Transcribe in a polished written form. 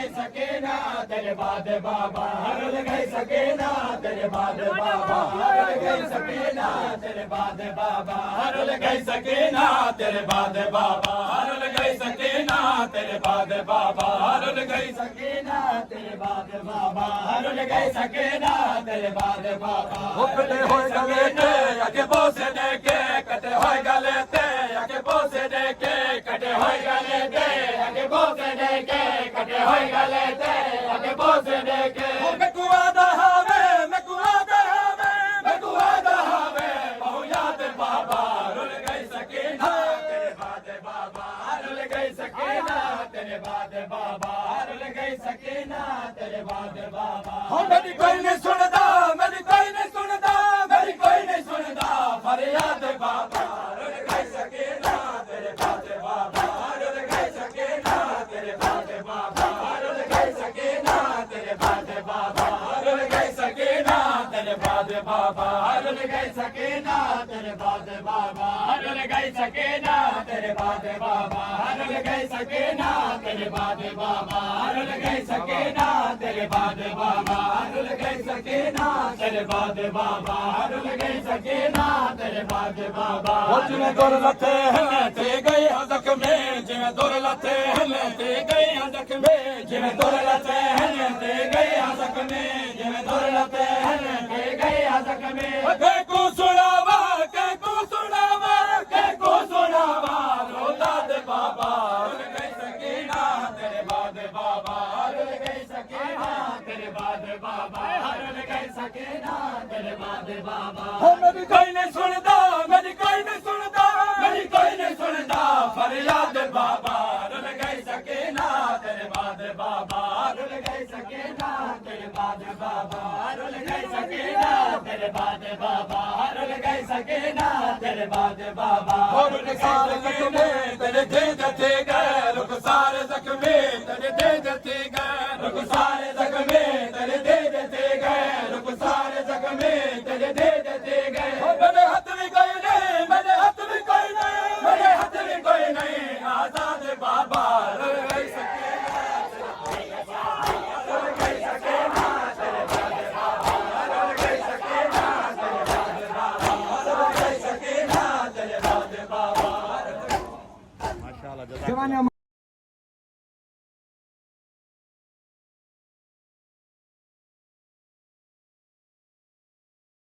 गई सकीना तेरे बाद बाबा रुल गई सकीना तेरे बाद बाबा रुल गई सकीना तेरे बाद बाबा रुल गई सकीना तेरे बाद बाबा रुल गई सकीना तेरे बाद बाबा रुल गई सकीना तेरे बाद बाबा रुल गई सकीना तेरे बाद बाबा कटे होए गले ते आके बोसे दे के कटे होए गले ते आके बोसे दे के कटे होए गले ते आके बोसे दे के कटे होए गले ते आके बोसे दे के मैं कुआ दहावे मैं कुआ दहावे मैं कुआ दहावे बहु याद बाबा रुल गई सकीना तेरे बाद बाबा रुल गई सकीना तेरे बाद बाबा रुल गई सकीना तेरे बाद बाबा मेरी कोई नहीं सुनता मेरी कोई नहीं सुनता मेरी कोई नहीं सुनता फरियाद बाबा रुल गई सकीना तेरे बाद बाबा रुल गई सकीना तेरे बाद बाबा रुल गई सकीना तेरे बाद बाबा रुल गई सकीना तेरे बाद बाबा रुल गई सकीना तेरे बाद बाबा रुल गई सकीना तेरे बाद बाबा रुल गई सकीना तेरे बाद बाबा रुल गई सकीना तेरे बाद बाबा रुल गई सकीना तेरे बाद बाबा रुल गई सकीना तेरे बाद बाबा जिवें दुर लथे हैं ते गए हज़क में जिवें दुर लथे हैं ते गए हज़क में जिवें दुर लथे हैं ते गए हज़क में जिवें दुर लथे हैं ते गए हज़क में के को सुनावा के को सुनावा के को सुनावा रोदा दे बाबा रुल गई सकीना तेरे बाद बाबा रुल गई सकीना तेरे बाद बाबा रुल गई सकीना तेरे बाद बाबा मेरी कोई नहीं सुनता मेरी कोई नहीं सुनता मेरी कोई नहीं सुनता फरियाद बाबा रुल गई सकीना तेरे बाद बाबा रुल गई सकीना तेरे बाद बाबा रुल गई सकीना तेरे बाद बाबा रुल गई सकीना तेरे बाद बाबा रुक सारे जख्मे तेरे दे जथे गए रुक सारे जख्मे तेरे दे जथे गए रुक सारे जख्मे तेरे दे जथे गए रुक सारे जख्मे तेरे दे जथे गए मेरे हाथ में कोई नहीं मेरे हाथ में कोई नहीं मेरे हाथ में कोई नहीं आजाद बाबा रुल गई सकीना रुल गई सकीना तेरे बाद बाबा रुल गई सकीना तेरे बाद बाबा रुल गई सकीना तेरे बाद बाबा जवानी